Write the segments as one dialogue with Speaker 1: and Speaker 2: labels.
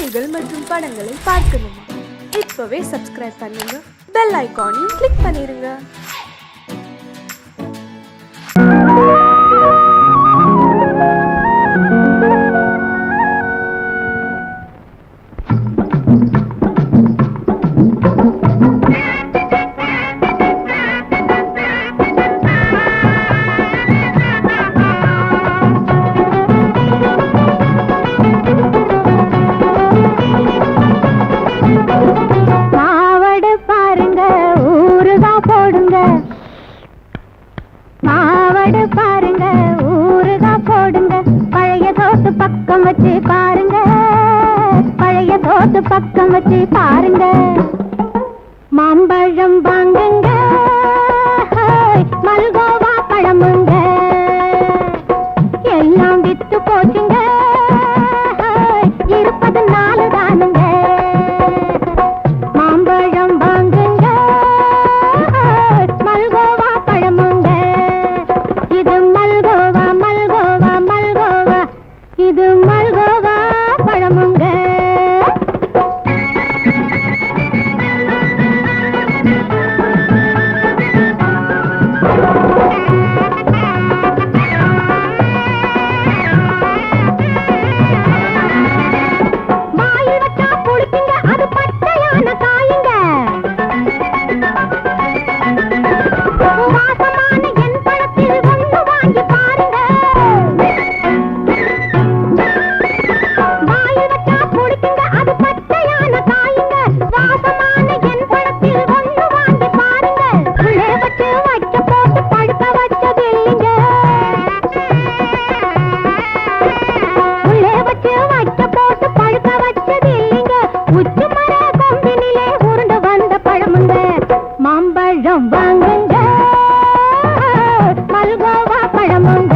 Speaker 1: கதைகள் மற்றும் படங்களை பார்க்கணுமா? இப்பவே சப்ஸ்கிரைப் பண்ணுங்க, பெல் ஐகானையும் கிளிக் பண்ணிருங்க.
Speaker 2: பக்கம் வச்சு பாருங்க, மாம்பழம் வாங்குங்க, மல்கோவா பழமுங்க, எல்லாம் வித்து போச்சுங்க, இருப்பது 4 தானுங்க. மாம்பழம் வாங்குங்க, மல்கோவா பழமுங்க, இது மல்கோவா மல்கோவா மல்கோவா, இது மல்கோவா பழமுங்க. மாம்பழம் வாங்குங்க, மல்கோவா பழமுங்க.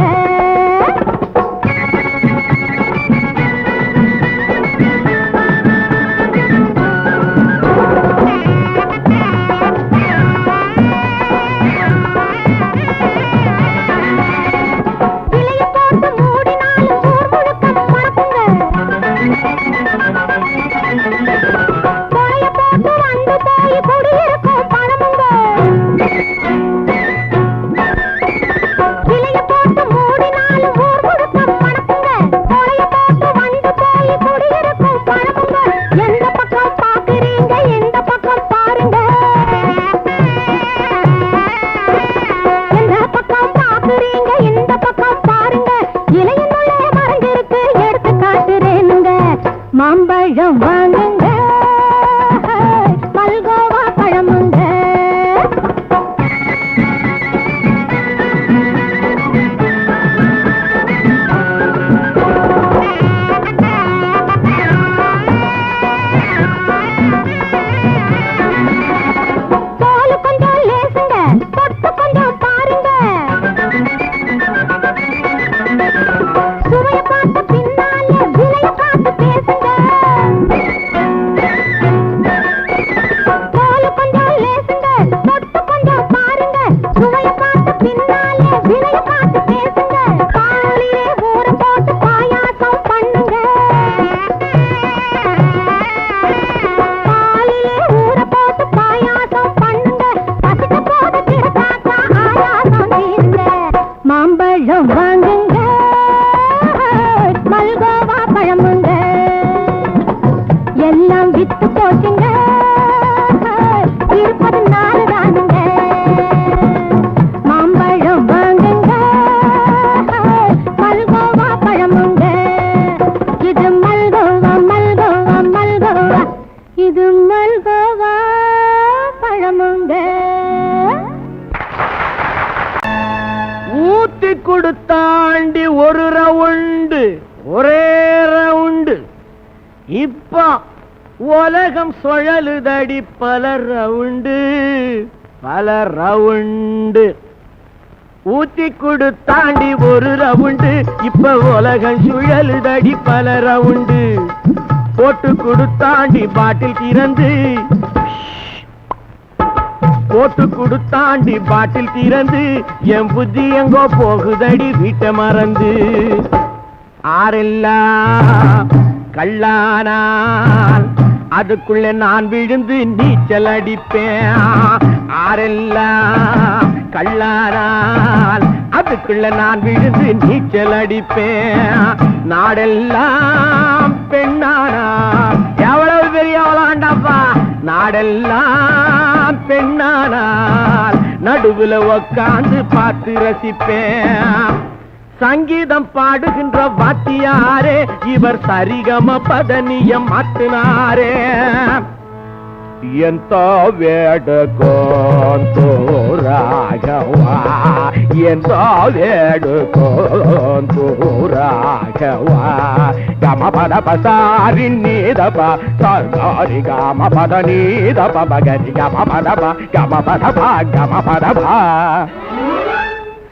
Speaker 2: இலைய போட்டு மூடினாலும் ஊர் முழுக்க மணக்குங்க, கொலைய போட்டு வந்து போய் குடியிருக்கும் பழமுங்க. இலைய போட்டு மூடினாலும் ஊர் முழுக்க மணக்குங்க, கொலைய போட்டு வந்து போய் குடியிருக்கும் பழமுங்க. எந்த பக்கம் பாக்குறீங்க, எந்த பக்கம் பாருங்க, எந்த பக்கம் பாக்குறீங்க, எந்த பக்கம் பாருங்க, இலையினுள்ளே மறைஞ்சிருக்கு, எடுத்து காட்டுறேனுங்க. மாம்பழம் வாங்குங்க, மல்கோவா பழமுங்க. தோல் கொஞ்சம் லேசுங்க, தொட்டு கொஞ்சம் பாருங்க, சுவைய பார்த்த பின்னாலே விலைய பார்த்து பேசுங்க. தோல் கொஞ்சம் லேசுங்க, தொட்டு கொஞ்சம் பாருங்க, சுவைய பார்த்த பின்னாலே விலைய பார்த்து பேசுங்க. பாலிலே ஊற போட்டு பாயாசம் பண்ணுங்க, பாலிலே ஊற போட்டு பாயாசம் பண்ணுங்க, பசிக்க போது கிடக்காக்கா ஆயாசம் தீருங்க. மாம்பழம் வாங்குங்க, மல்கோவா பழமுங்க, எல்லாம் வித்து போச்சுங்க, இருப்பது 4 தானுங்க. மாம்பழம் வாங்குங்க, மல்கோவா பழமுங்க, இது மல்கோவா மல்கோவா மல்கோவா, இது மல்கோவா பழமுங்க.
Speaker 3: ஊத்தி கொடுத்தாண்டி ஒரு ரவுண்டு, ஒரே ரவுண்டு, இப்ப உலகம் சுழலுதடி பல ரவுண்டு, பல ரவுண்டு. ஊத்தி கொடுத்தாண்டி ஒரு ரவுண்டு, இப்ப உலகம் சுழலுதடி பல ரவுண்டு. போட்டு கொடுத்தாண்டி பாட்டில் திறந்து, போட்டு கொடுத்தாண்டி பாட்டில் திறந்து, என் புத்தி எங்கோ போகுதடி வீட்டை மறந்து. ஆரெல்லாம் கள்ளானால் அதுக்குள்ளே நான் விழுந்து நீச்சல் அடிப்பேன். ஆரெல்லாம் கள்ளானால் அதுக்குள்ள நான் விழுந்து நீச்சல் அடிப்பேன். நாடெல்லாம் பெண்ணானா எவ்வளவு பெரிய அவளாண்டாப்பா. நாடெல்லாம் பெண்ணானால் நடுவுல உக்காந்து பார்த்து ரசிப்பேன். சங்கீதம் பாடுகின்ற வாத்தியாரே இவர் சரிகம பதனியம் மாத்தினாரே. ಎಂತ ಬೇಡಕೊಂತು ರಾಘವ ಎಂತ ಬೇಡಕೊಂತು ರಾಘವ ಗಮ ಪದ ಪಸಾರಿ ನೀದಪ ಸರ್ಗಾರಿ ಗಮ ಪದ ನೀದಪ ಬಗರಿ ಗಮ ಪದ ப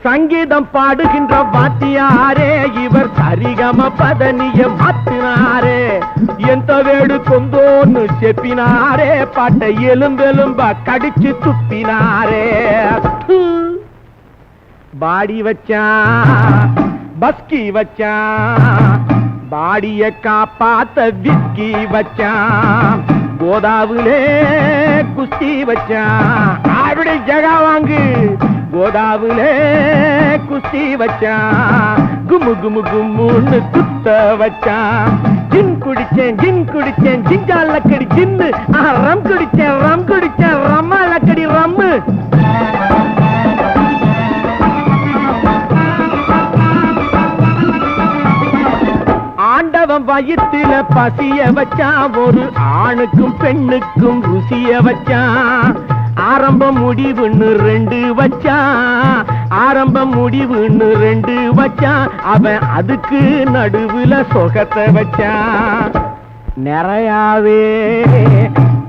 Speaker 3: சங்கீதம் பாடுகின்ற வாத்தியாரே இவர் சரிகம பதனிய மாத்தினாரே. எந்த வேடு கொந்தோன்னு செப்பினாரே பாட்டை எலும்பெலும்பா கடிச்சு துப்பினாரே. பாடி வச்சான் பஸ்கி வச்சான் பாடிய காப்பாத்த விஸ்கி வச்சான். கோதாவிலே குஸ்தி வச்சான் அப்படி ஜகா வாங்கு. கோதாவிலே குஸ்தி வச்சான் குமு குமு கும்முன்னு குத்த வச்சான். ஜின் குடிச்சேன் ஜிங்காலக்கடி ஜின்னு. ரம் குடிச்சேன் ரம்மாலக்கடி ரம்மு. ஆண்டவன் வயிற்றுல பசிய வச்சான். ஒரு ஆணுக்கும் பெண்ணுக்கும் ருசிய வச்சான். ஆரம்பம் முடிவுன்னு 2 வச்சான். ஆரம்பம் முடிவுன்னு 2 வச்சான். அவன் அதுக்கு நடுவுல சொகத்தை வச்சான். நிறையாவே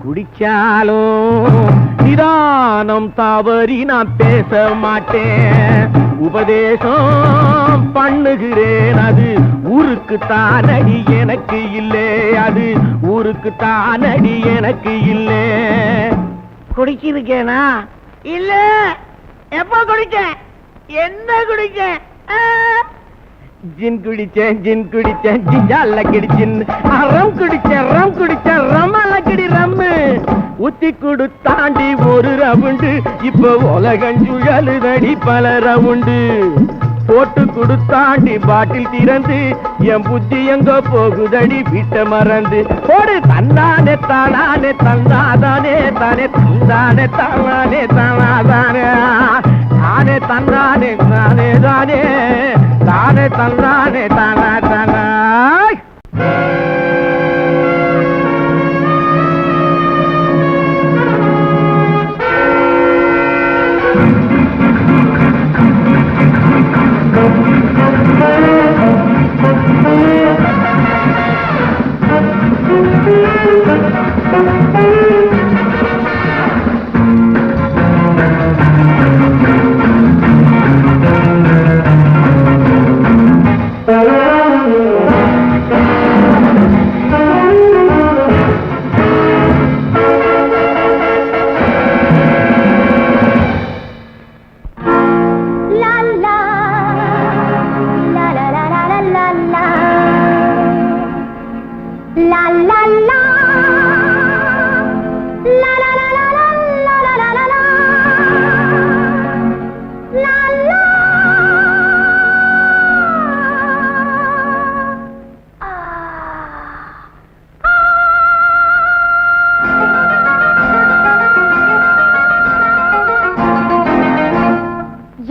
Speaker 3: குடிச்சாலும் நிதானம் தவறி நான் பேச மாட்டேன். உபதேசம் பண்ணுகிறேன் அது ஊருக்கு தானடி எனக்கு இல்லை. அது ஊருக்கு தானடி எனக்கு இல்லை. குடிச்சிருக்கேனா இல்ல எப்ப குடிச்சேன் என்ன குடிச்சேன்? ஜின் குடிச்சேன் ஜிஞ்சாலக்கடி ஜின். ரம் குடிச்சேன் ரம்மாலக்கடி ரம்மு. ஊத்தி கொடுத்தாண்டி ஒரு ரவுண்டு இப்ப உலகஞ்சுழலுதடி பல ரவுண்டு. போட்டு கொடுத்தாண்டி பாட்டில் திறந்து என் புத்தி எங்க போகுதடி வீட்டை மறந்து. போடு தன்னானே தானே தன்னாதானே தானே தந்தானே தானே தானாதானே தானே தன்னானே தானே தானே தானே தந்தானே தானா தானா.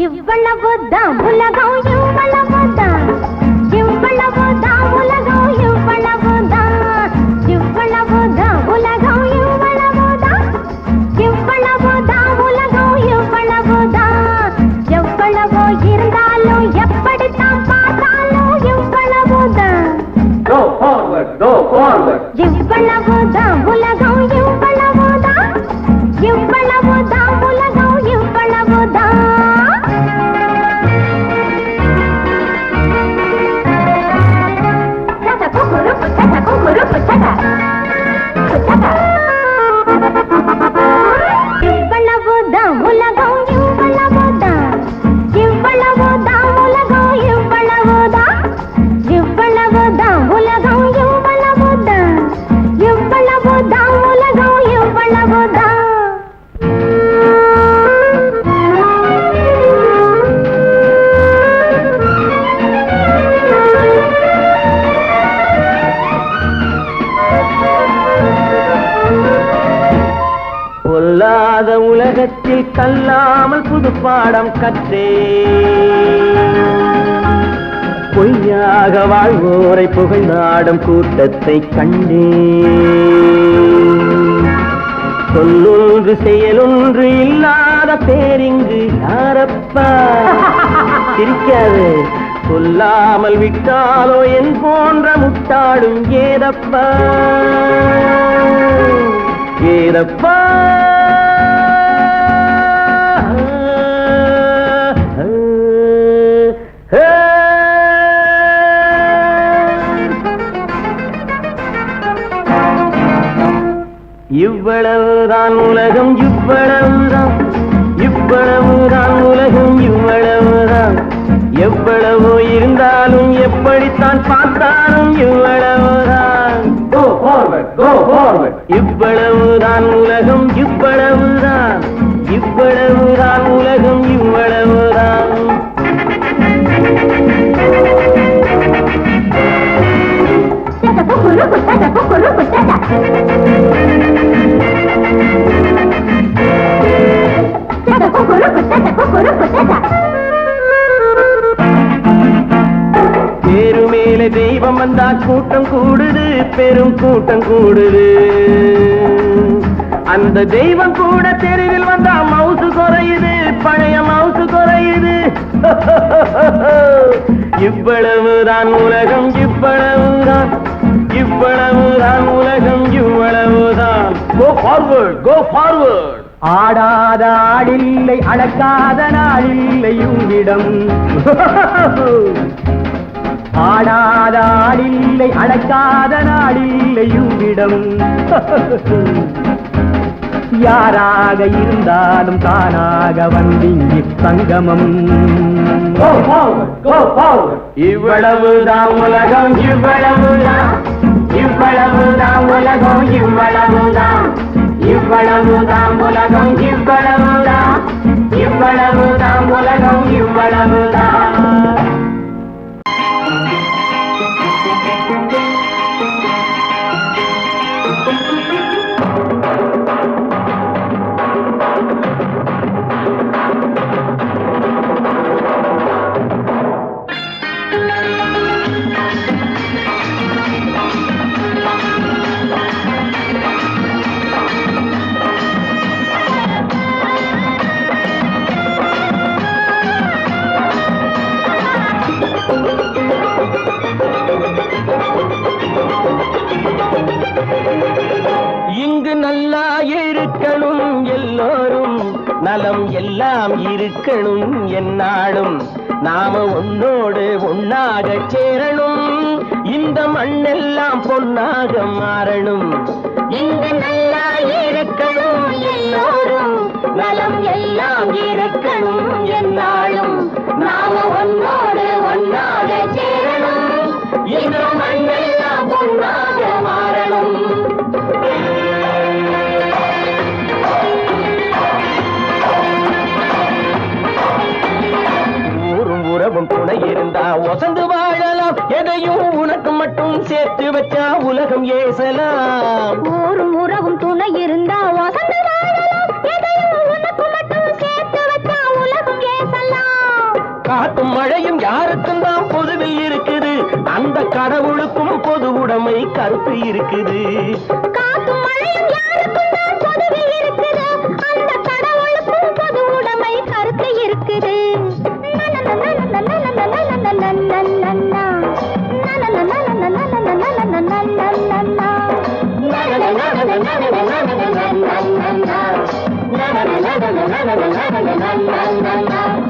Speaker 2: இவ்வளவுதான் உலகம் இவ்வளவுதான் இவ்வளவுதான் உலகம் இவ்வளவுதான் இவ்வளவுதான் உலகம் இவ்வளவுதான் இவ்வளவுதான் உலகம் இவ்வளவுதான். எவ்வளவோ இருந்தாலும் எப்படித்தான் பார்த்தாலும் இவ்வளவுதான் இவ்வளவுதான் உலகம் இவ்வளவுதான் இவ்வளவுதான் உலகம் இவ்வளவுதான். இவ்வளவுதான் உலகம் இவ்வளவுதான் இவ்வளவுதான் உலகம் இவ்வளவுதான் இவ்வளவுதான் உலகம் இவ்வளவுதான்
Speaker 3: பொல்லாத உலகத்தில் கல்லாமல் புது பாடம் கற்றே பொய்யாக வாழ்வோரை புகழ்நாடும் கூட்டத்தை கண்டே சொல்லொன்று செயலொன்று இல்லாத பேரிங்கு யாரப்பா சிரிக்காது சொல்லாமல் விட்டாலோ என் போன்ற முட்டாடும் ஏதப்பா ஏதப்பா இவ்வளவுதான் உலகம் இவ்வளவுதான் இவ்வளவுதான் உலகம் இவ்வளவுதான் எவ்வளவோ இருந்தாலும் எப்படித்தான் பார்த்தாலும் இவ்வளவுதான் இவ்வளவுதான் உலகம் இவ்வளவுதான் இவ்வளவுதான் உலகம் இவ்வளவுதான் பேரு மேலே தெய்வம் வந்தா கூட்டம் கூடுது பெரும் கூட்டம் கூடுது அந்த தெய்வம் கூட தெருவில் வந்தா மவுசு குறையுது பழைய மவுசு குறையுது இவ்வளவுதான் உலகம் இவ்வளவுதான் இவ்வளவுதான் உலகம் இவ்வளவுதான் கோ ஃபார்வர்ட் கோ ஃபார்வர்ட் ஆடாத ஆடில்லை அடக்காத நாளில்லை உன்னிடம் ஆடாத ஆடில்லை அடக்காத நாளில்லை உன்னிடம் யாராக இருந்தாலும் தானாக வந்திங்கி சங்கமம் இவ்வளவுதான் உலகம் இவ்வளவுதான் இவ்வளவுதான் உலகம் இவ்வளவுதான் இவ்வளவுதான் உலகம் இவ்வளவுதான் இவ்வளவுதான் உலகம் இவ்வளவுதான் இங்கு நல்லா இருக்கணும் எல்லோரும் நலம் எல்லாம் இருக்கணும் என்னாலும் நாம உன்னோடு ஒன்னாக சேரணும் இந்த மண்ணெல்லாம் பொன்னாக மாறணும் இங்கு நல்லா இருக்கணும் எல்லோரும் நலம் எல்லாம் இருக்கணும் என்னாலும் நாம உன்னோடு ஒன்னாக சேரணும் இந்த மண்ணெல்லாம் பொன்னாக மாறணும் உறவும் துணை இருந்தா ஒசந்து வாழலாம் எதையும் உனக்கு மட்டும் சேர்த்து வச்சா உலகம் ஏசலாம்
Speaker 2: ஊரும் உறவும் துணை இருந்தா வசந்து வாழலாம் எதையும் உனக்கு மட்டும் சேர்த்து வச்சா உலகம் ஏசலாம்
Speaker 3: காத்தும் மழையும் யாருக்கும் தான் பொதுவில் இருக்குது அந்த கடவுளுக்கும் பொது உடைமை கருத்து இருக்குது
Speaker 2: காத்தும் மழையும் யாருக்கும் தான் பொதுவில் இருக்குது அந்த கடவுளுக்கும் பொது உடைமை கருத்து இருக்குது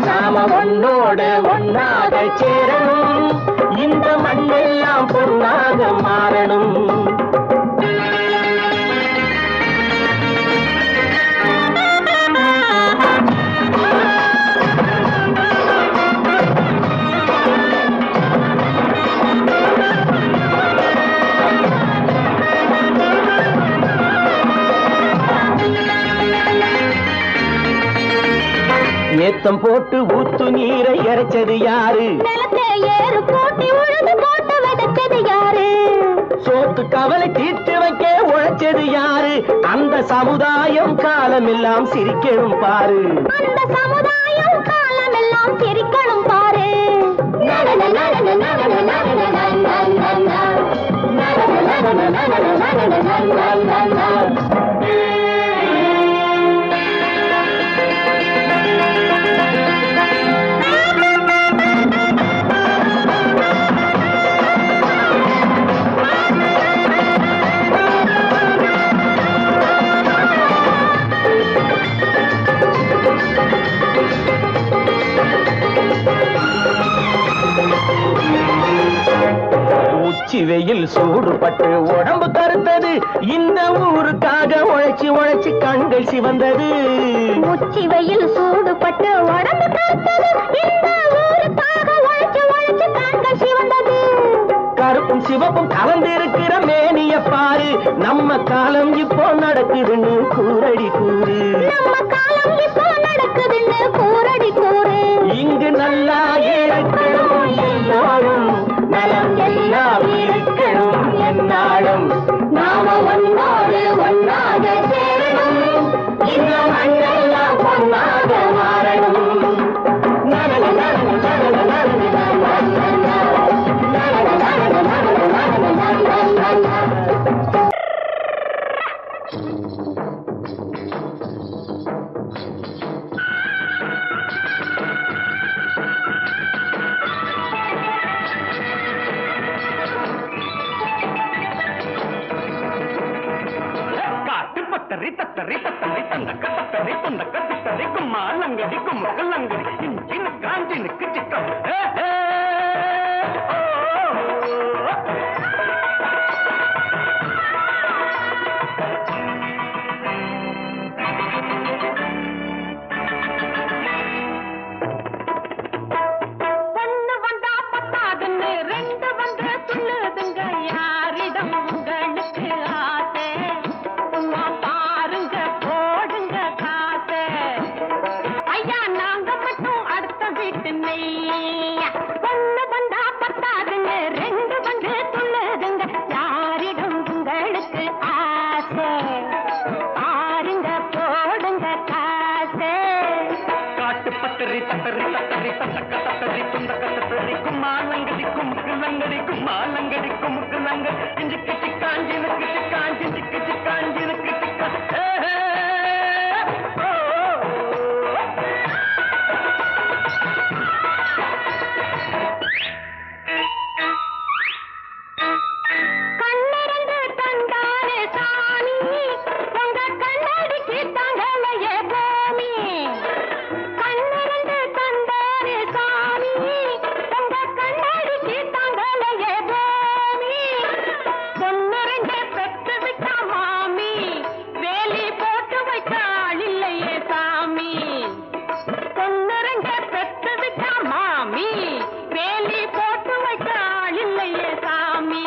Speaker 3: நாம ஒன்னோடு ஒன்னாக சேரணும் இந்த மண்ணெல்லாம் பொன்னாக மாறணும் ஏத்தம் போட்டு ஊத்து நீரை இறைச்சது யாரு
Speaker 2: நிலத்தை ஏறு போட்டி உழுது போட்டு விதைச்சது யாரு
Speaker 3: சோத்து கவலை தீர்த்து வைக்க உழைச்சது யாரு? அந்த சமுதாயம் காலமெல்லாம் சிரிக்கணும் பாரு.
Speaker 2: அந்த சமுதாயம் காலமெல்லாம் சிரிக்கணும் பாரு.
Speaker 3: உச்சி வெயில் சூடுபட்டு உடம்பு கருத்தது, இந்த ஊருக்காக உழைச்சி உழைச்சி கண்கள் சிவந்தது.
Speaker 2: உச்சி வெயில் சூடுபட்டு உடம்பு கருத்தது, இந்த ஊருக்காக உழைச்சு உழைச்சு கண்கள் சிவந்தது.
Speaker 3: கருப்பும் சிவப்பும் கலந்திருக்கிற மேனிய பாரு, நம்ம காலம் இப்போ நடக்குதுன்னு கூரடி கூறு.
Speaker 2: நம்ம காலம் இப்போ நடக்குதுன்னு கூரடி கூறு.
Speaker 3: இங்கு நல்லா இருக்கணும் எல்லாரும், நலம் எல்லாம் இருக்கணும் என்னாலும். நாம ஒன்னோடு ஒன்னாக சேரணும், இந்த மண்ணெல்லாம் பொன்னாக மாறணும்.
Speaker 4: தத்தரி தத்தரி தத்தரி தந்தக்க தத்தரி துந்தக்க தத்தரி கும்மா லங்கடி கும்முக்கு லங்கடி இஞ்சினு காஞ்சினுக்கு சிக்கம்.
Speaker 2: பொண்ணு வந்தா பத்தாதுன்னு ரெண்டு வந்து சொல்லுதுங்க, யாரிடம் உங்களுக்கு ஆசை? சும்மா பாருங்க போடுங்க காசை. ஐயா நாங்க மட்டும் அடுத்த வீட்டு நெய்யா. பொண்ணு வந்தா பத்தாதுன்னு ரெண்டு வந்து சொல்லுதுங்க, யாரிடம் உங்களுக்கு ஆசை? பாருங்க போடுங்க காசை.
Speaker 4: காட்டு பத்தரி தத்தரி தத்தரி தந்தக்க தத்தரி துந்தக்க தத்தரி கும்மா லங்கடி கும்முக்கு லங்கடி கும்மா லங்கடி கும்முக்கு லங்கடி இஞ்சிக்கு சிக்காஞ்சினுக்கு சிக்காஞ்சி சிக்கு சிக்காஞ்சினுக்கு சிக்கா.
Speaker 2: கண்ணிரண்டு தந்தானே சாமி, உங்க கண்ணடிக்கு தங்களையே பூமி. கண்ணிரண்டு தந்தானே சாமி, உங்க கண்ணடிக்கு தங்களையே பூமி. பொண்ணு ரெண்டு பெற்று விட்டா மாமி, வேலி போட்டு வைக்க ஆள் இல்லையே சாமி. பொண்ணு ரெண்டு பெற்று விட்டா மாமி, வேலி போட்டு வைக்க ஆள் இல்லையே சாமி.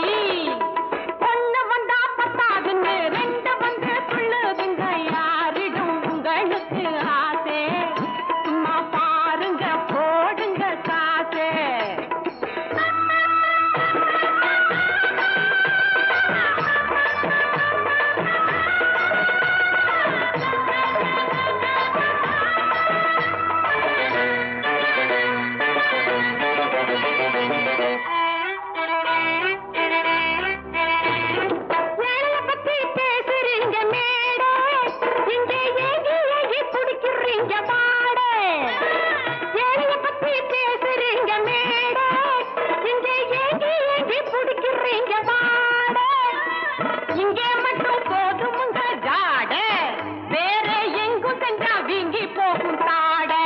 Speaker 2: பொண்ணு வந்தா பத்தாதுன்னு ரெண்டு வந்து சொல்லுதுங்க, யாரிடம் உங்களுக்கு ஆசை? சும்மா பாருங்க போடுங்க காசை. வேலைய பத்தி பேசுறீங்க மேடை, இங்க ஏங்கி ஏங்கி குடிக்கிறீங்க மாடை. வேலைய பத்தி பேசுறீங்க மேடை, இங்க ஏங்கி ஏங்கி குடிக்கிறீங்க மாடை. இங்கே மட்டும் போதுமுங்க ஜாடை, வேற எங்கும் சென்றா வீங்கி போகும் தாடை.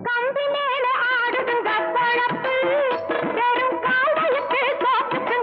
Speaker 2: கம்பி மேல ஆடுதுங்க பழப்பு, வெறும் காலையுக்கு சோப்புக்கு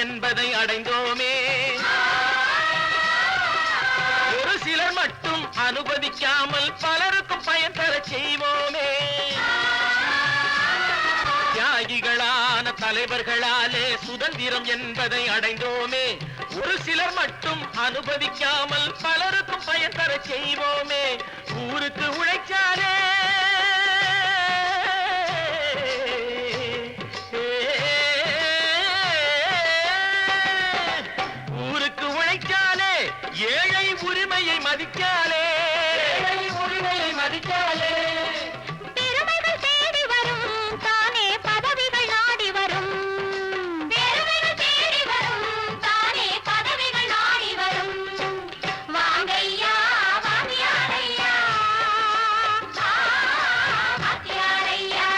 Speaker 3: என்பதை அடைந்தோமே. ஒரு சிலர் மட்டும் அனுமதிக்காமல் பலருக்கும் பயன் தர செய்வோமே. தியாகிகளான தலைவர்களாலே சுதந்திரம் என்பதை அடைந்தோமே. ஒரு சிலர் மட்டும் அனுமதிக்காமல் பலருக்கும் பயன் தர செய்வோமே. ஊருக்கு உழைச்சாலே ஏழை உரிமையை மதிக்காலே, உரிமையை மதிக்காலே.
Speaker 2: பெருமைகள் தேடி வரும் தானே பதவிகள் நாடி வரும். பெருமைகள் தேடி வரும் தானே பதவிகள் நாடி வரும். வாங்கையா வாங்கியாரையா வாங்கியாரையா.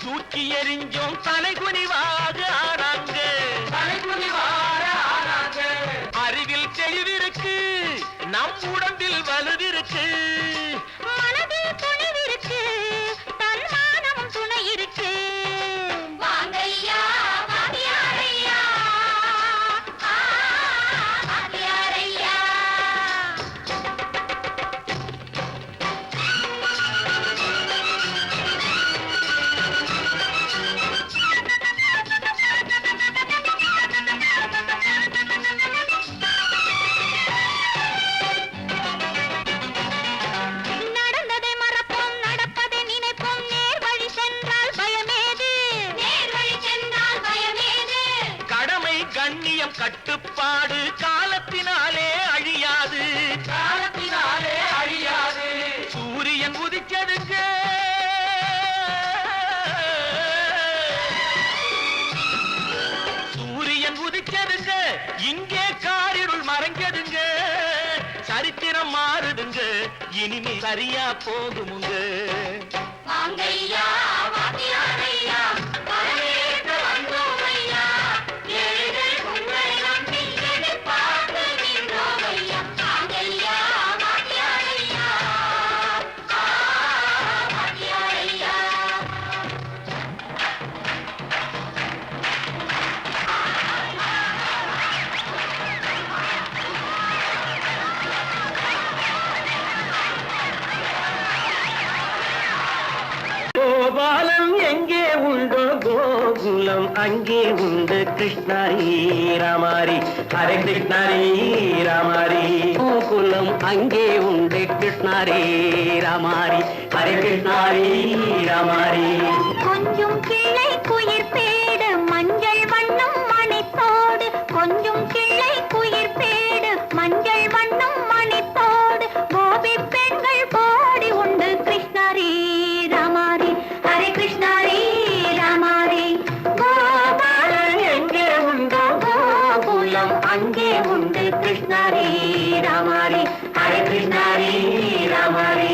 Speaker 3: தூக்கி எறிஞ்சோம் தலைகுனிவாக ஆனாங்க, தலைகுனிவாக ஆனாங்க. அறிவில் தெளிவிருக்கு, நம் உடம்பில் வலுவிருக்கு,
Speaker 2: மனதில் துணிவிருக்கு, தன்மானமும் துணை இருக்கு. வாங்கையா வாங்கியாரையா வாங்கியாரையா. நடந்ததை மறப்போம், நடப்பதை நினைப்போம். நேர் வழி சென்றால் பயமேது, நேர் வழி சென்றால் பயமேது.
Speaker 3: கடமை கண்ணியம் கட்டுப்பாடு காலத்தினாலே அழியாது, காலத்தினாலே அழியாது. சூரியன் உதிச்சதுங்க, சூரியன் உதிச்சதுங்க, இங்கே காரிருள் மறைஞ்சதுங்க. சரித்திரம் மாறுதுங்க, இனிமே சரியா போகுமுங்க.
Speaker 2: வாங்கையா வாங்கியாரையா வரவேற்க வந்தோமையா. ஏழைகள் உங்களை நம்பி எதிர்பார்த்து நின்றோமையா. வாங்கையா வாங்கியாரையா வாங்கியாரையா.
Speaker 3: கோபாலம் எங்கே உண்டோ கோகுலம் அங்கே உண்டு. கிருஷ்ணாரி ராமாரி ஹரே கிருஷ்ணாரி ராமாரி. கோகுலம் அங்கே உண்டு. கிருஷ்ணாரி ராமாரி ஹரே கிருஷ்ணாரி ராமாரி.
Speaker 2: கொஞ்சம் கிளை குயிர் பேடு மஞ்சள் வண்ணம் மணித்தோடு. கொஞ்சம் கிளை குயிர் பேடு மஞ்சள் வண்ணம் மணித்தோடு. கோபி பெண்கள் பாடி உண்டு. கிருஷ்ணாரி ராமாரி ஹரே கிருஷ்ணாரி ராமாரி. கோபாலன்
Speaker 3: எங்கே உண்டோ கோகுலம் அங்கே உண்டு. கிருஷ்ணாரி ராமாரி ஹரே கிருஷ்ணாரி ராமாரி.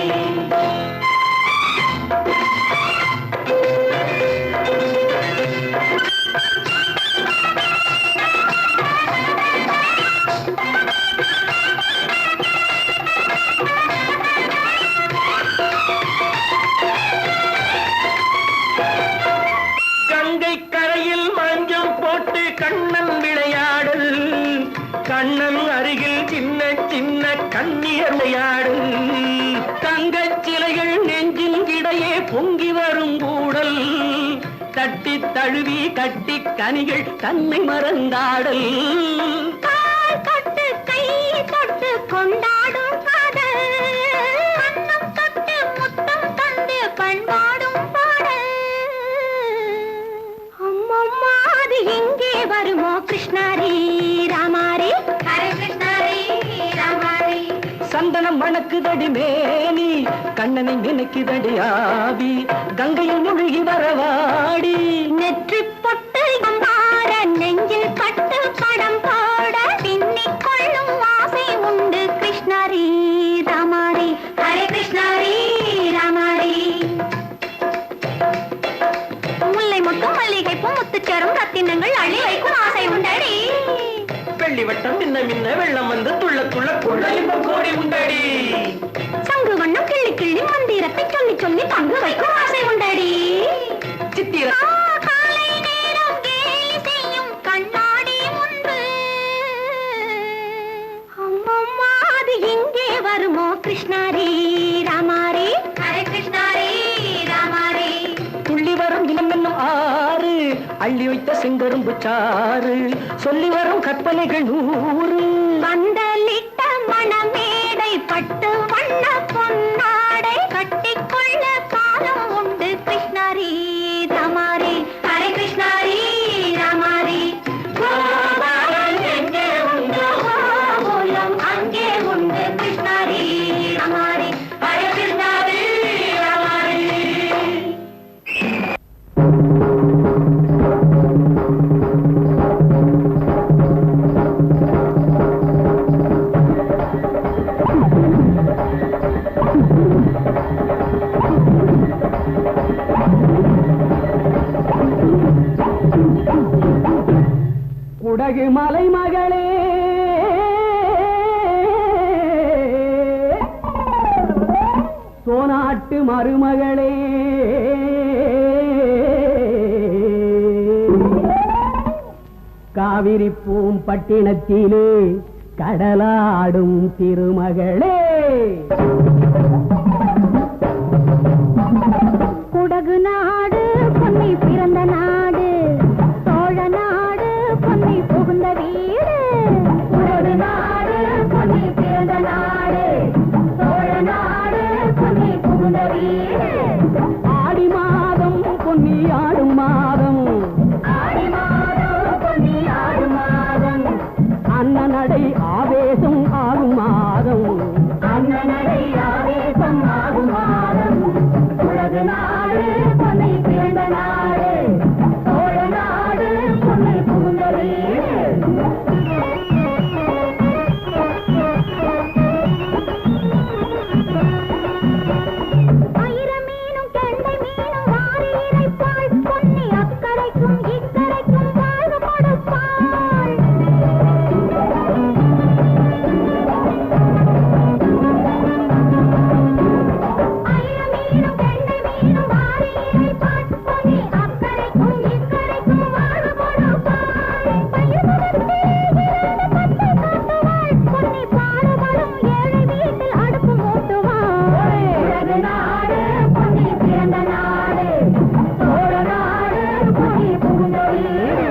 Speaker 3: கங்கை கரையில் மஞ்சள் போட்டு கண்ணன் விளையாடல், கண்ணன் அருகில் சின்ன சின்ன கண்ணீர் விளையாடல். தங்கச் சிலைகள் நெஞ்சின் இடையே பொங்கி வரும் கூடல், தட்டி தழுவி கட்டி கனிகள் தன்னை மறந்தாடல்.
Speaker 2: கால் தொட்டு கை தொட்டு கொண்டாடும் காதல். கண்ணம் தொட்டு முத்தம் தந்து பண்பாடும் பாடல். அம்மம்மா அது எங்கே வருமோ. கிருஷ்ணாரி ராமாரி ஹரே கிருஷ்ணாரி ராமாரி.
Speaker 3: சந்தனம் மணக்குதடி மேனி, கண்ணனை நினைக்குதடி ஆவி, கங்கையில் முழுகி வரவாடி.
Speaker 2: நெற்றி பொட்டு அம்பார நெஞ்சில் பட்டு படம் போட பின்னிக் கொள்ளும் ஆசை உண்டு. கிருஷ்ண
Speaker 3: வெட்டம் மின்ன மின்ன வெள்ளம் வந்து துள்ள துள்ள கொள்ள இன்பம் கோடி உண்டடி.
Speaker 2: சங்கு வண்ணம் கிள்ளி கிள்ளி மந்திரத்தை சொல்லி சொல்லி பங்கு வைக்கும் ஆசை உண்டடி.
Speaker 3: சித்திர
Speaker 2: காலை நேரம் கேலி செய்யும் கண்ணாடி முன்பு அம்மம்மா அது எங்கே வருமோ கிருஷ்ணாரி ராமாரி ஹரே கிருஷ்ணாரி ராமாரி.
Speaker 3: துள்ளி வரும் இனம் என்னும் ஆறு அள்ளி வைத்த செங்கரும்பு சாறு சொல்லி வரும் கற்பனைகள் 100.
Speaker 2: பந்தலிட்ட மணமேடை பட்டு வண்ண பொன்னாடை கட்டிக்கொள்ள காலம் உண்டு கிருஷ்ணாரி ராமாரி ஹரே கிருஷ்ணாரி ராமாரி. கோபாலம் எங்கே உண்டு கோகுலம் அங்கே உண்டு கிருஷ்ணாரி ராமாரி ஹரே கிருஷ்ணாரி ராமாரி.
Speaker 3: குடகு மலை மகளே சோனாட்டு மருமகளே காவிரி பூம்பட்டினத்திலே கடலாடும் திருமகளே.
Speaker 2: குடகு நாடு பொன்னி பிறந்த நாடு சோழ நாடு பொன்னி புகுந்த வீடு. குடகு நாடு பொன்னி பிறந்த நாடு சோழ நாடு பொன்னி புகுந்த வீடு.
Speaker 3: ஆடி மாதம் பொன்னி ஆடும் மாதம்
Speaker 2: ஆடி மாதம் பொன்னி ஆடும் மாதம்
Speaker 3: அண்ணனடை ஆவேசம் ஆகும் மாதம்
Speaker 2: அண்ணனடை ஆவேசம் ஆகும் மாதம். குடகு நாடு பொன்னி பிறந்த நாடு சோழ நாடு பொன்னி புகுந்த வீடு. ஆயிரமீனும் கெண்டை மீனும் வாரி இறைப்பாள் பொன்னி அக்கரைக்கும் இக்கரைக்கும் வாழ்வு கொடுப்பாள். ஆயிரமீனும் கெண்டை மீனும் வாரி இறைப்பாள் பொன்னி அக்கரைக்கும் இக்கரைக்கும் வாழ்வு கொடுப்பாள். பயிர்முகத்தே இருந்து பச்சை காட்டுவாள் பொன்னி பாடுபடும் ஏழை வீட்டில் அடுப்பு மூட்டுவாள். உலகு நாடு பொன்னி பிறந்த நாடு சோழ நாடு பொன்னி புகுந்த வீடு.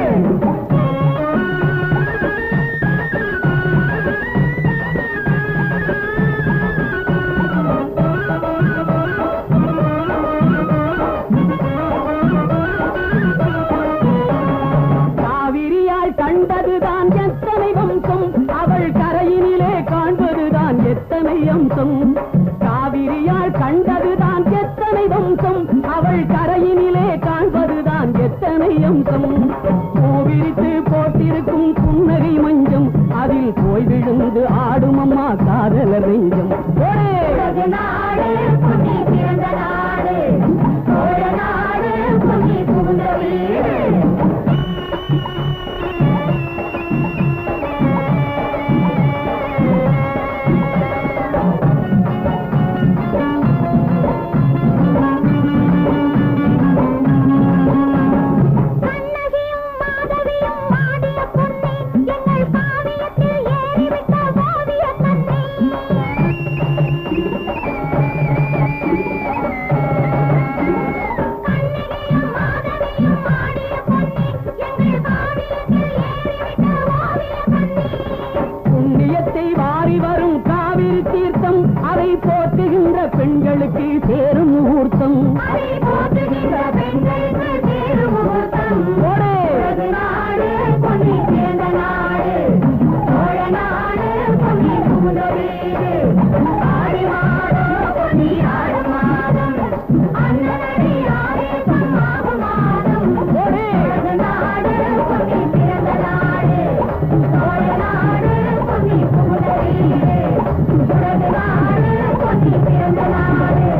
Speaker 3: காவிரியால் கண்டதுதான் எத்தனை வம்சம் அவள் கரையினிலே காண்பதுதான் எத்தனை அம்சம். காவிரியால் கண்டதுதான் எத்தனை வம்சம் அவள் கரையினிலே காண்பதுதான் எத்தனை அம்சம். பூவிரித்து போட்டிருக்கும் புன்னகை மஞ்சம் அதில் போய் விழுந்து ஆடும் அம்மா காதலர் நெஞ்சம்.
Speaker 2: உலகு நாடு பொன்னி பிறந்த நாடு சோழ நாடு பொன்னி புகுந்த வீடு. கண்ணகியும் மாதவியும் ஆடிய பொன்னி எங்கள் காவியத்தில் ஏறிவிட்ட ஓவிய கண்ணி. கண்ணகியும் மாதவியும் ஆடிய பொன்னி எங்கள் காவியத்தில் ஏறிவிட்ட ஓவிய கண்ணி.
Speaker 3: புண்ணியத்தை வாரி வரும் காவிரி தீர்த்தம் அதை போற்றுகின்ற பெண்களுக்கு சேரும் முகூர்த்தம்.
Speaker 2: அதை போற்றுகின்ற பெண்களுக்கு சேரும் முகூர்த்தம். உலகு நாடு பொன்னி பிறந்த நாடு சோழ நாடு பொன்னி புகுந்த வீடு. ஆடி மாதம் பொன்னி ஆடும் மாதம் அண்ணனடி ஆவேசம் ஆகும் மாதம். உலகு நாடு பொன்னி பிறந்த நாடு சோழ நாடு பொன்னி புகுந்த வீடு. உலகு நாடு பொன்னி பிறந்த நாடு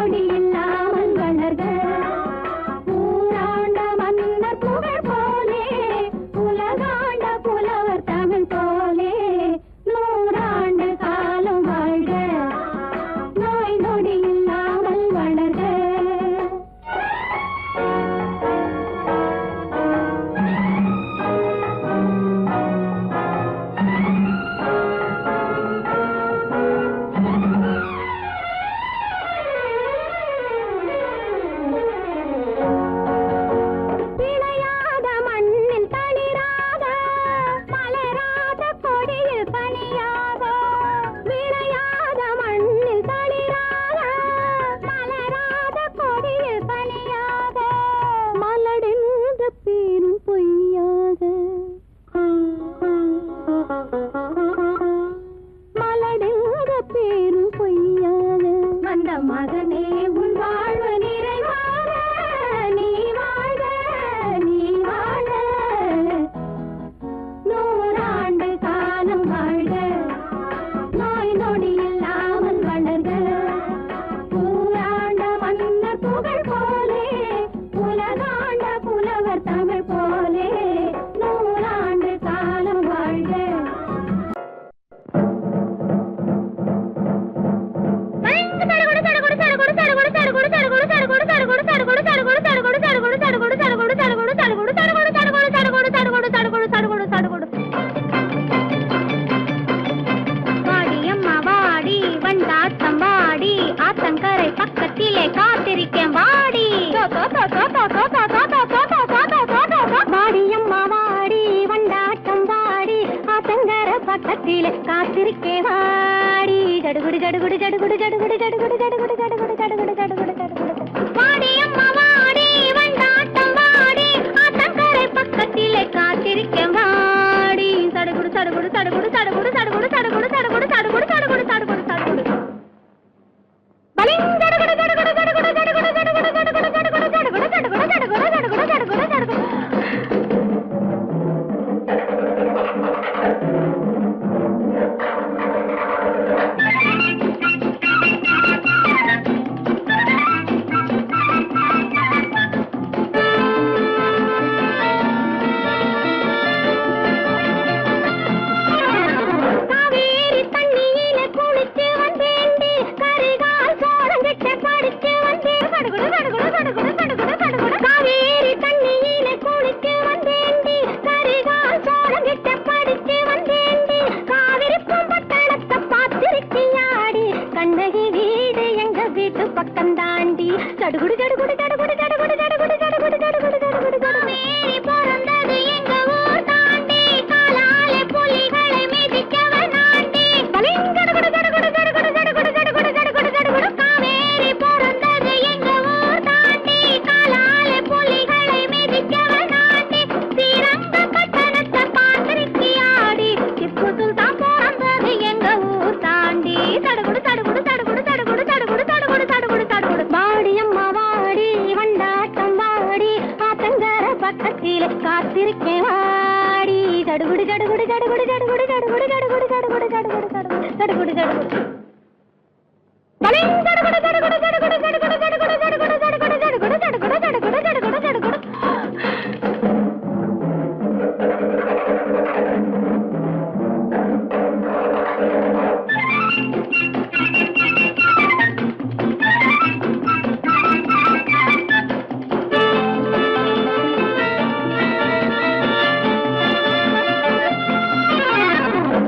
Speaker 2: நொடி இல்லாமல் வளர்க ஊராண்ட மன்னர் புகழ் போலே உலகாண்ட புலவர் தமிழ் போலே 100 ஆண்டு காலம் வாழ்க நோய் நொடி இல்லாமல் வளர்க விளையாத மண்ணில் தளிராத மலராத கொடியில் பனியாக விளையாத மண்ணில் தளிராத மலராத கொடியில் பனியாக மலடென்ற பேரும் பொய்யாக மலடென்ற பேரும் பொய்யாக வந்த மகனே உன் வாழ்வு நிறைவாக நீ வாழ நீ வாழ 100 ஆண்டு காலம் வாழ்க நோய் நொடி இல்லாமல் வளர்க ஊராண்ட மன்னர் புகழ் போலே உலகாண்ட புலவர் தமிழ் போலே 100 ஆண்டு காலம் வாழ்க வாடியம்மா வாடி வண்டாட்டம் வாடி ஆத்தங்கரை பக்கத்திலே காத்திருக்கேன் வாடி வாடியம்மா வாடி வண்டாட்டம் வாடி ஆத்தங்கரை பக்கத்திலே காத்திருக்கே வாடி ஜடுகுடு ஜடுகுடு ஜடுகுடு ஜடுகுடு ஜடுகுடு ஜடுகுடு ஜடுகுடு ஜடுகுடு ஜடுகுடு ஜடுகுடு வாடியம்மா வாடி வண்டாட்டம் வாடி ஆத்தங்கரை பக்கத்திலே காத்திருக்கேன் வாடி சடுகுடு சடுகுடு சடுகுடு சடுகுடு சடுகுடு சடுகுடு சடுகுடு சடுகுடு சடுகுடு சடுகுடு சடுகுடு பலிங் சடுகுடு சடுகுடு சடுகுடு சடுகுடு சடுகுடு சடுகுடு சடுகுடு சடுகுடு சடுகுடு சடுகுடு சடுகுடு சடுகுடு காவேரி தண்ணியில குளிச்சு வந்தேண்டி கரிகால் சோளங்கிட்ட படிச்சு வந்தேன் சடுகுடு சடுகுடு சடுகுடு சடுகுடு சடுகுடு காவேரி தண்ணியில குளிச்சு வந்தேண்டி கரிகால் சோளங்கிட்ட படிச்சு வந்தேண்டி காவிரி பூம்பட்டணத்தை பார்த்திருக்கியாடி கண்ணகி வீடு எங்க வீட்டு பக்கம் தாண்டி சடுகுடு சடுகுடு சடுகுடு சடுகுடு சடுகுடு சடுகுடு சடுகுடு சடுகுடு காவேரி பிறந்தது எங்க ஊர் தாண்டி காலாலே புலிகளை மிதிக்கவன் ஆண்டி பலிங் சடுகுடு சடுகுடு சடுகுடு சடுகுடு சடுகுடு சடுகுடு சடுகுடு காவேரி பிறந்தது எங்க ஊர் தாண்டி காலாலே புலிகளை மிதிக்கவன் ஆண்டி ஸ்ரீரங்க பட்டணத்தை பார்த்திருக்கியாடி திப்பு சுல்தான் பிறந்தது எங்க ஊர் தாண்டி சடுகுடு சடுகுடு சடுகுடு சடுகுடு சடுகுடு சடுகுடு சடுகுடு சடுகுடு வாடியம்மா வாடி வண்டாட்டம் வாடி ஆத்தங்கர பக்கத்திலே காத்திருக்கேன் வாடி சடுகுடு சடுகுடு சடுகுடு சடுகுடு சடுகுடு சடுகுடு சடுகுடு சடுகுடு சடுகுடு சடுகுடு சடுகுடு பலிங் சடுகுடு சடுகுடு சடுகுடு சடுகுடு சடுகுடு சடுகுடு சடுகுடு சடுகுடு சடுகுடு சடுகுடு சடுகுடு சடுகுடு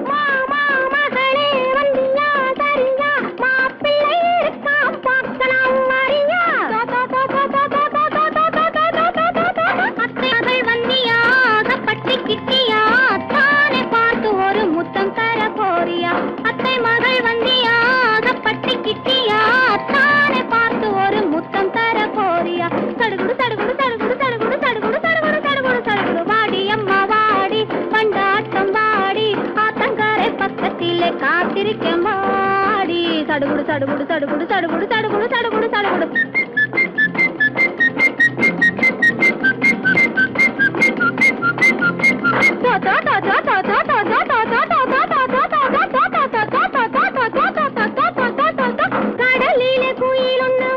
Speaker 2: மாமா மகளே வந்தியா சரியா மாப்பிள்ளை இருக்காம் பார்க்கலாம் மரியா அத்தை மகள் வந்தியா அகப்பட்டி கிட்டியா தானே பார்த்து ஒரு முத்தம் தர போறியா அத்தை மகள் வந்தியா அகப்பட்டி கிட்டியா தானே பார்த்து ஒரு முத்தம் தர போறியா சடுகுடு சடுகுடு சடுகுடு சடுகுடு சடுகுடு சடுகுடு சடுகுடு சடுகுடு வாடி அம்மா வாடி வண்டாட்டம் வாடி ஆத்தங்கரை பக்கத்திலே காத்திருக்கேன் வாடி சடுகுடு சடுகுடு சடுகுடு சடுகுடு சடுகுடு சடுகுடு சடுகுடு கடலிலே குயில் ஒண்ணு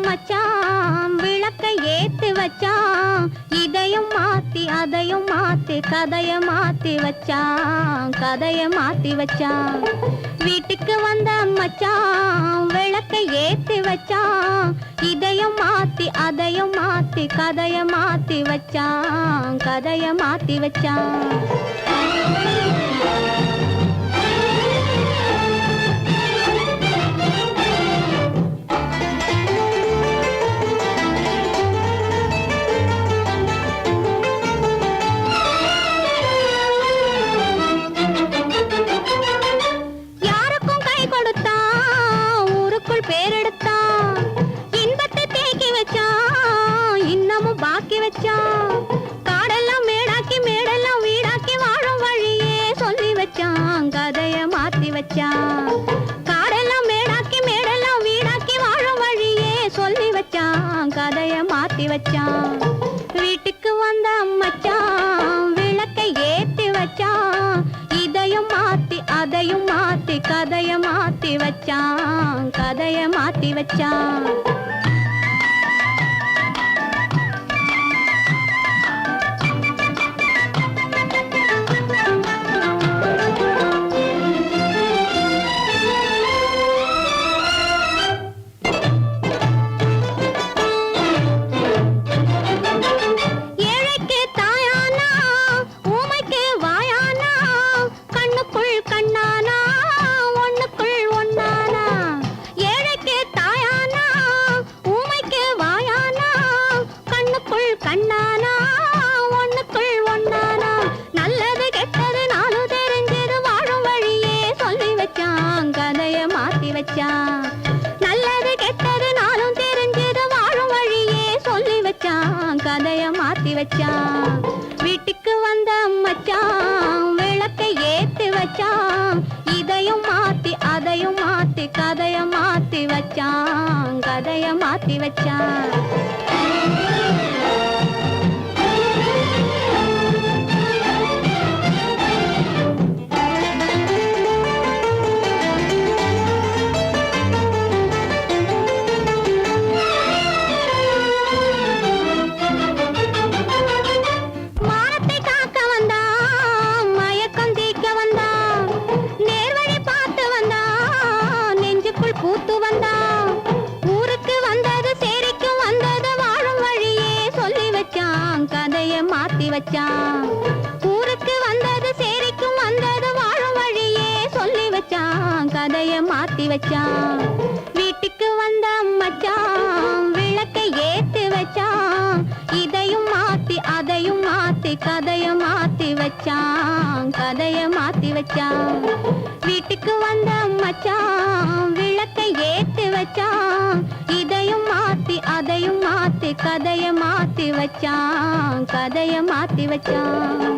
Speaker 2: மச்சான் விளக்கை ஏத்தி வச்சான் இதையும் மாத்தி அதையும் மாத்தி கதைய மாத்தி வச்சான் கதைய மாத்தி வச்சான் வீட்டுக்கு வந்த மச்சான் விளக்கை ஏத்தி வச்சான் இதையும் மாத்தி அதையும் மாத்தி கதைய மாத்தி வச்சான் கதைய மாத்தி வச்சான் பேரெடுத்தான் இன்பத்தை தேக்கி வச்சான் இன்னமும் பாக்கி வச்சான் காடெல்லாம் மேடாக்கி மேடெல்லாம் வீடாக்கி வாழும் வழியே சொல்லி வச்சான் கதைய மாத்தி வச்சான் காடெல்லாம் மேடாக்கி மேடெல்லாம் வீடாக்கி வாழும் வழியே சொல்லி வச்சான் கதைய மாத்தி வச்சான் வீட்டுக்கு வந்த மச்சான் விளக்கை ஏத்தி வச்சான் இதையும் மாத்தி அதையும் மாத்தி கதைய மாத்தி வச்சான் கதைய மாத்தி வச்சான் ஏழைக்கு தாயானா ஊமைக்கு வாயானா கண்ணுக்குள் கண்ணானா ஒண்ணுக்குள் ஒண்ணானா ஏழைக்கு தாயானா ஊமைக்கு வாயானா கண்ணுக்குள் கண்ணானா ஒண்ணுக்குள் ஒண்ணானா நல்லது கெட்டது நாலு தெரிஞ்சது வாழும் வழியே சொல்லி வச்சான் கதைய மாத்தி வச்சான் நல்லது கெட்டது நாளும் தெரிஞ்சது வாழும் வழியே சொல்லி வச்சான் கதைய மாத்தி வச்சான் வீட்டுக்கு வந்த மச்சான் விளக்கை ஏத்தி வச்சான் இதையும் மாத்தி அதையும் மாத்தி கதைய மாத்தி வச்சான் கதைய மாத்தி வச்சான் மானத்தை காக்க வந்தான் மயக்கம் தீக்க வந்தான் நேர்வழி பார்த்து வந்தான் நெஞ்சுக்குள் பூத்து வந்தான் ஊருக்கு வந்தது சேரிக்கும் வந்தது வாழும் வழியே சொல்லி வச்சான் கதைய மாத்தி வச்சான் ஊருக்கு வந்தது சேரிக்கும் வந்தது வாழும் வழியே சொல்லி வச்சான் கதைய மாத்தி வச்சான் வீட்டுக்கு வந்த மச்சான் விளக்கை ஏத்தி வச்சான் இதையும் மாத்தி அதையும் மாத்தி கதைய மாத்தி வச்சான் கதைய மாத்தி வச்சான் வீட்டுக்கு வந்த மச்சான் விளக்கை ஏத்தி வச்சான் இதையும் மாத்தி அதையும் மாத்தி கதைய மாத்தி வச்சான் கதைய மாத்தி வச்சான்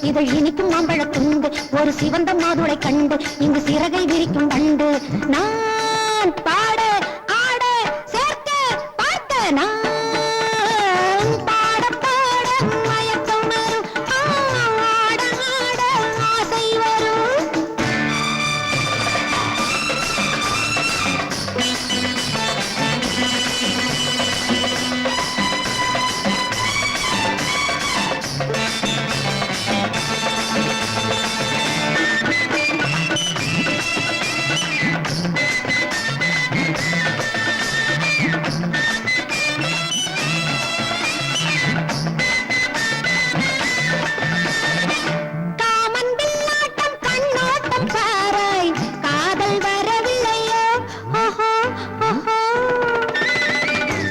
Speaker 2: இதழ் இனிக்கும் மாம்பழ துண்டு ஒரு சிவந்த மாதுளை கண்டு இங்கு சிறகை விரிக்கும் வண்டு நான் பாட ஆட சேர்க்க பார்க்க நான் பாட பாட மயக்கம் வரும் ஆட ஆட ஆசை வரும் காமன் வில்லாட்டம் கண்ணோட்டம் பாராய் காதல் வரவில்லையோ ஓஹோ ஓஹோ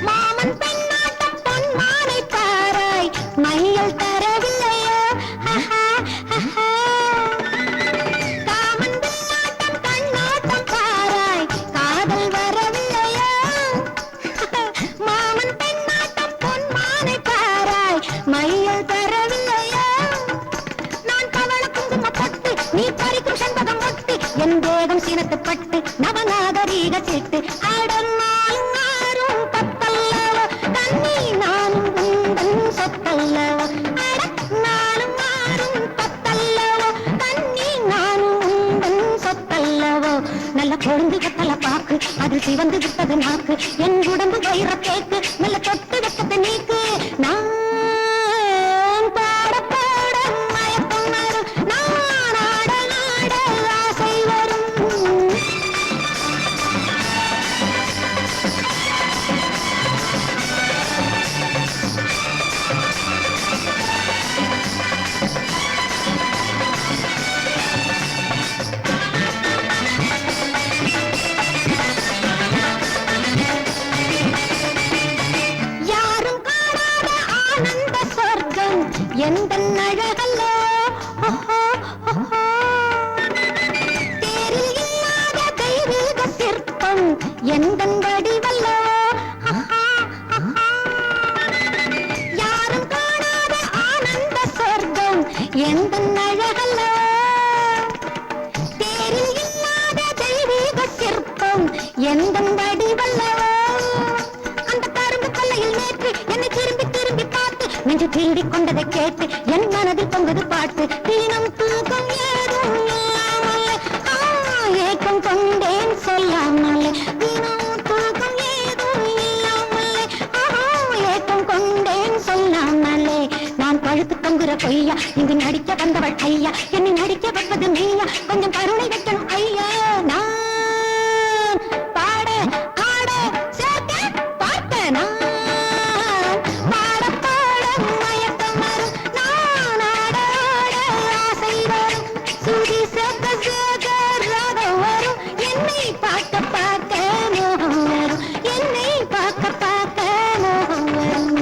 Speaker 2: மாமன் பெண்ணாட்டம் பொன்மானை பாராய் மையல் தரவில்லையோ ஆஹா, ஆஹா. காமன் வில்லாட்டம் கண்ணோட்டம் பாராய் காதல் வரவில்லையோ மாமன் பெண்ணாட்டம் பொன்மானை பாராய் மையல் தரவில்லையோ நான் பவள குங்கும பொட்டு நீ பறிக்கும் செண்பகம் ஒட்டு என் தேகம் சினத்து பட்டு நவநாகரீக சீட்டு ஆடனாலும் ஆறும் பத்தல்லவோ தண்ணி நானும் உந்தன் சொத்தல்லவோ நானும் ஆறும் பத்தல்லவோ தண்ணி நானும் உந்தன் சொத்தல்லவோ நல்ல கொழுந்து கத்தல பாக்கு அது சிவந்து விட்டது நாக்கு என் உடம்பு வயிற கேக்கு நல்ல தொட்டு வெட்டது நீக்கு நான் பாட பாட மயக்கம் வரும் நான் ஆட ஆட ஆசை வரும் யாரும் காணாத ஆனந்த சொர்க்கம் எந்த அழகல்லோ ஓஹோ, ஓஹோ. தேரில் இல்லாத தெய்வீக சிற்பம் எந்த வடிவல்லோ ஆஹா, ஆஹா. யாரும் காணாத ஆனந்த சொர்க்கம் எந்த அழகல்லோ தேரில் இல்லாத தெய்வீக சிற்பம் எந்த வடிவல்லவோ அந்த கரும்பு கொல்லையில் நேற்று என்னை திரும்பி திரும்பி பார்த்து நெஞ்சு திருடிக் கொண்டதை கேட்டு என் மனதில் பொங்குது பாட்டு தீனம் தூக்கம் ஏதும் இல்லாமலே ஏக்கம் கொண்டேன் சொல்லாமலே தீனம் தூக்கம் ஏதும் இல்லாமலே ஏக்கம் கொண்டேன் சொல்லாமலே நான் பழுத்து தொங்குற பொய்யா இங்கு நடிக்க வந்தவள் ஐயா என்னை நடிக்க வைப்பது நீயா கொஞ்சம் கருணை வைக்கணும் ஐயா நான் பாட ஆட சேர்க்க பார்க்க நான் பாட பாட மயக்கம் வரும் நான் ஆட ஆட ஆசை வரும் சுதி சேர்க்க சேர்க்க ராகம் வரும் என்னை பார்க்க பார்க்க மோகம் வரும் என்னை பார்க்க பார்க்க மோகம் வரும்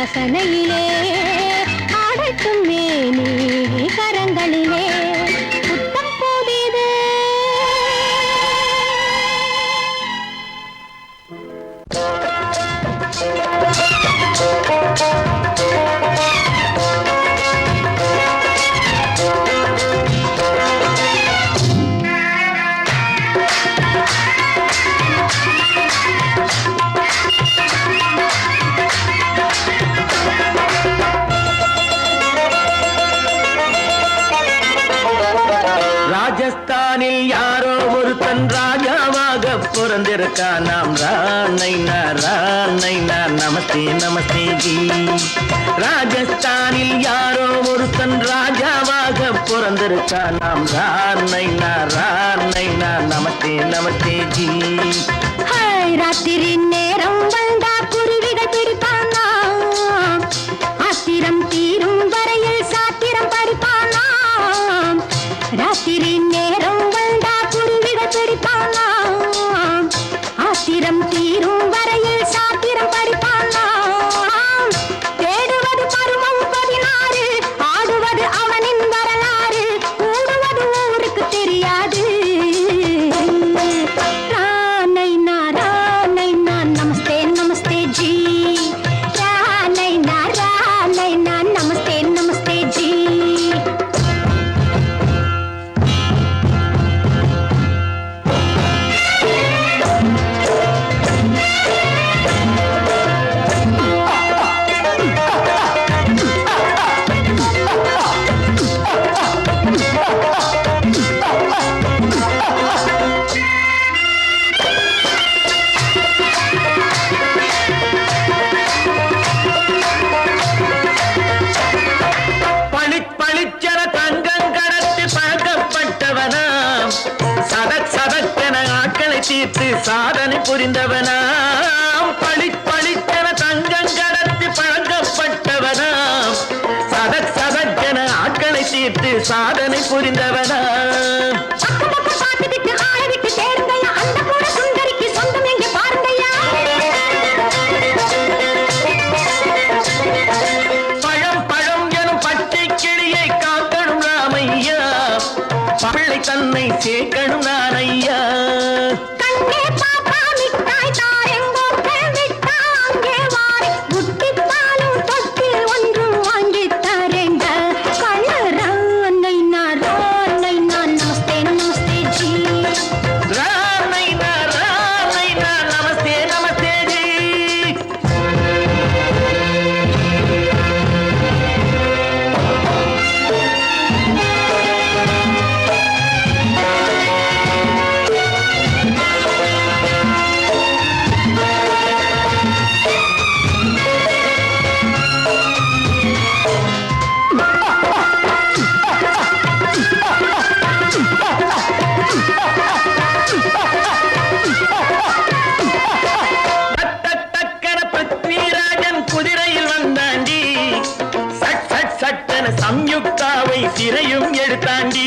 Speaker 2: ரசனையிலே ஆடட்டும் மேனி கரங்களிலே புத்தம் போதிது
Speaker 3: ராஜஸ்தானில் யாரோ ஒருத்தன் ராஜாவாக பிறந்திருக்கான். நாம் ராணைனா நமஸ்தே நமஸ்தே ஜி. ராஜஸ்தானில் யாரோ ஒருத்தன் ராஜாவாக பிறந்திருக்கான். நாம் ராணைனா நமஸ்தே நமஸ்தே ஜி.
Speaker 2: ராத்திரி நேரம் வந்தா குருவிகள் பிடிப்பானா, ஆத்திரம் தீரும் வரையில் சாத்திரம் படிப்பானா. ராத்திரி நேரம் வந்தா குருவிகள் பிடிப்பானா, ஆத்திரம் தீரும் வரையில் சாத்திரம் படிப்பானா. தேடுவது பருவம் 16, ஆடுவது அவனின் வரலாறு, கூடுவது ஊருக்கு தெரியாது. ராணைனா நமஸ்தே நமஸ்தே ஜி. ராணைனா நமஸ்தே நமஸ்தே ஜி.
Speaker 3: பளிச்சென தங்கம் கடத்தி பழக்கப்பட்டவனாம். சதக்கென ஆட்களை தீர்த்து சாதனை புரிந்தவனாம். பளிச்சென தங்கம் கடத்தி பழக்கப்பட்டவனாம். சதக்கென ஆட்களை தீர்த்து சாதனை புரிந்தவனாம். பழம் எனும் பச்சை கிளியை காக்கணும் ராமையா, பிள்ளை தன்னை சேர்க்கணும் நான் ஐயா.
Speaker 2: கண்ணே பாப்பா மிட்டாய் தாரெங்கோ கேள்விட்டா அங்கே வாரி புட்டிப்பாலும் தொட்டு ஒன்று வாங்கி தரேங்க. கண்ணு ராணைனா நமஸ்தே நமஸ்தே ஜி.
Speaker 3: ராமைனா நமஸ்தே நமஸ்தே ஜி. டக்கன பிருத்விராஜன் குதிரையில் வந்தாண்டி. சட்டென சம்யுக்தாவை சிறையும் எடுத்தாண்டி.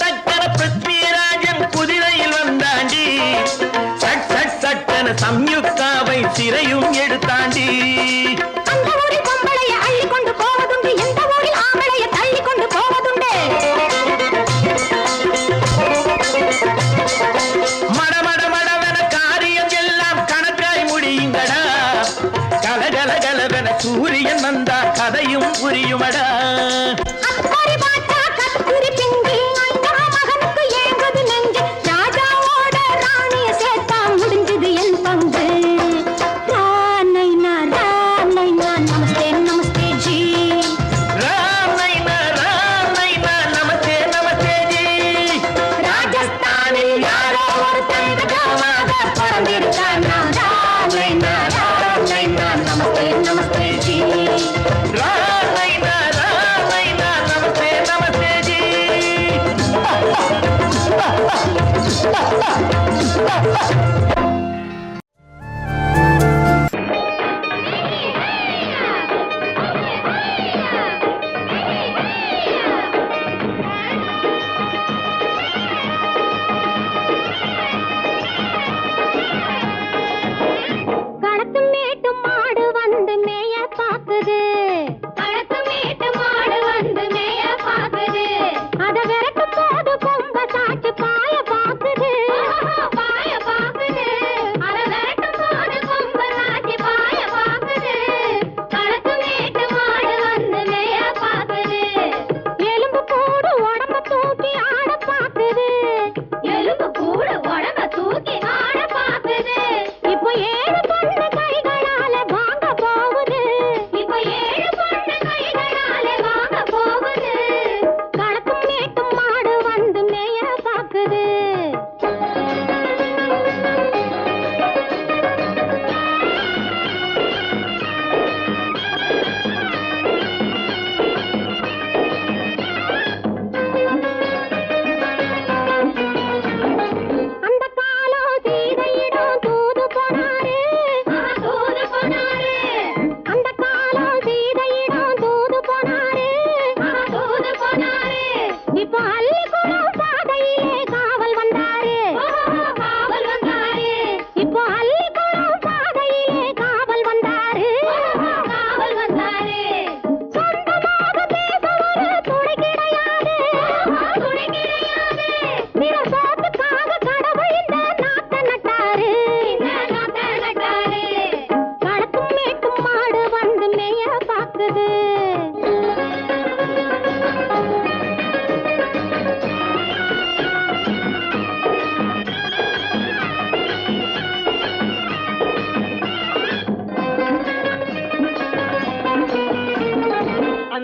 Speaker 3: டக்கன பிருத்விராஜன் குதிரையில் வந்தாண்டி. சட்டென சம்யுக்தாவை சிறையும் எடுத்தாண்டி.
Speaker 2: அந்த ஊரில் பொம்பளைய அள்ளி கொண்டு போவதுண்டு, எந்த ஊரில் ஆம்பளைய தள்ளி கொண்டு போவதுண்டு.
Speaker 3: மடவென காரியம் எல்லாம் கணக்காய் முடியுங்கடா. கலகலவென சூரியன் வந்தா கதையும் புரியுமடா.
Speaker 2: அக்கறை பார்த்தா கத்திரி பிஞ்சு, அந்த மகனுக்கு ஏங்குது நெஞ்சு. ராஜாவோட ராணிய சேர்த்தா முடிஞ்சது என் பங்கு. ராணைனா நமஸ்தே நமஸ்தே ஜி.
Speaker 3: ராமைனா நமஸ்தே நமஸ்தே ஜி.
Speaker 2: ராஜஸ்தானில் யாரோ ஒருத்தன் ராஜாவாக பிறந்திருக்கானா. ராணைனா நமஸ்தே நமஸ்தே ஜி.
Speaker 3: ராமைனா நமஸ்தே நமஸ்தே ஜி.
Speaker 2: களத்தும் மேட்டும் மாடு வந்து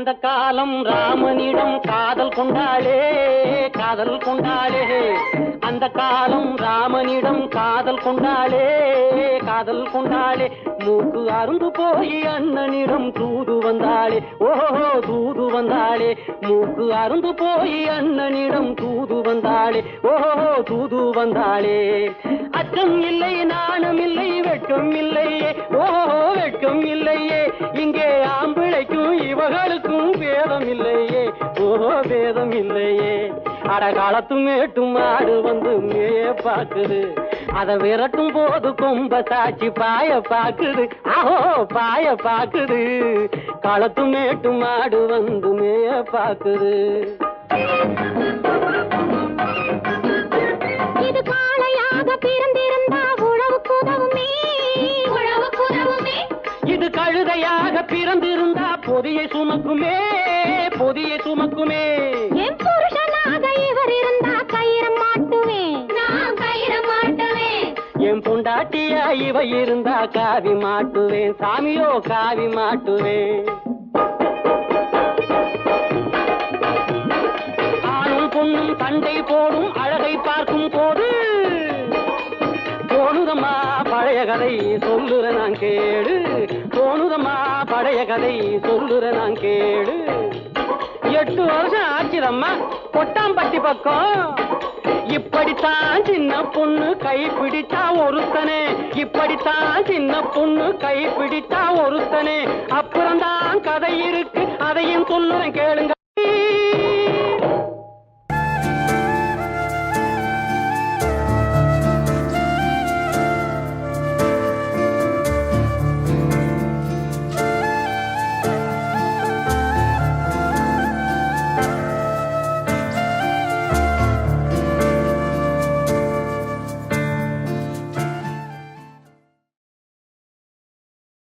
Speaker 3: அந்த காலம் ராமனிடம் காதல் கொண்டாளே காதல் கொண்டாளே அந்த காலம் ராமனிடம் காதல் கொண்டாளே காதல் கொண்டாளே மூக்கு அருந்து போய் அண்ணனிடம் தூது வந்தாளே ஓஹோ தூது வந்தாளே மூக்கு அருந்து போய் அண்ணனிடம் தூது வந்தாளே ஓஹோ தூது வந்தாளே அச்சம் இல்லை நாணம் இல்லை வெட்கம் இல்லையே ஓஹோ வெட்கம் இல்லையே இங்கே ஆம்பிளைக்கும் இவர்களுக்கும் பேதம் இல்லையே ஓஹோ பேதம் இல்லையே அடகாலத்து மேட்டும் ஆடு வந்து மேய பாக்குது அதை விரட்டும் போது கொம்ப சாட்சி பாய பாக்குது ஆஹோ பாய பாக்குது களத்து மேட்டும் ஆடு வந்து மேய பாக்குது
Speaker 2: இது காளையாக பிறந்திருந்தா உழவுக்கு உதவுமே உழவுக்கு உதவுமே
Speaker 3: இது கழுதையாக பிறந்திருந்தா பொதியை சுமக்குமே பொதியை சுமக்குமே
Speaker 2: என் புருஷனாக இவர் இருந்தா கயிறம் மாட்டுவேன் நான் கயிறம் மாட்டுவேன்
Speaker 3: என் பொண்டாட்டியா இவ இருந்தா காவி மாட்டுவேன் சாமியோ காவி மாட்டுவேன் ஆணும் பொண்ணும் சண்டை போடும் அழகை பார்க்கும் போது தோணுதம்மா பழைய கதை சொல்லுற நான் கேடு தோணுதம்மா பழைய கதை சொல்லுற நான் கேடு 8 வருஷம் ஆச்சுதம்மா கொட்டாம்பட்டி பக்கம் இப்படித்தான் சின்ன பொண்ணு கை பிடிச்சா ஒருத்தனே இப்படித்தான் சின்ன பொண்ணு கை பிடிச்சா ஒருத்தனே அப்புறம்தான் கதை இருக்கு அதையும் சொல்லுறேன் கேளுங்க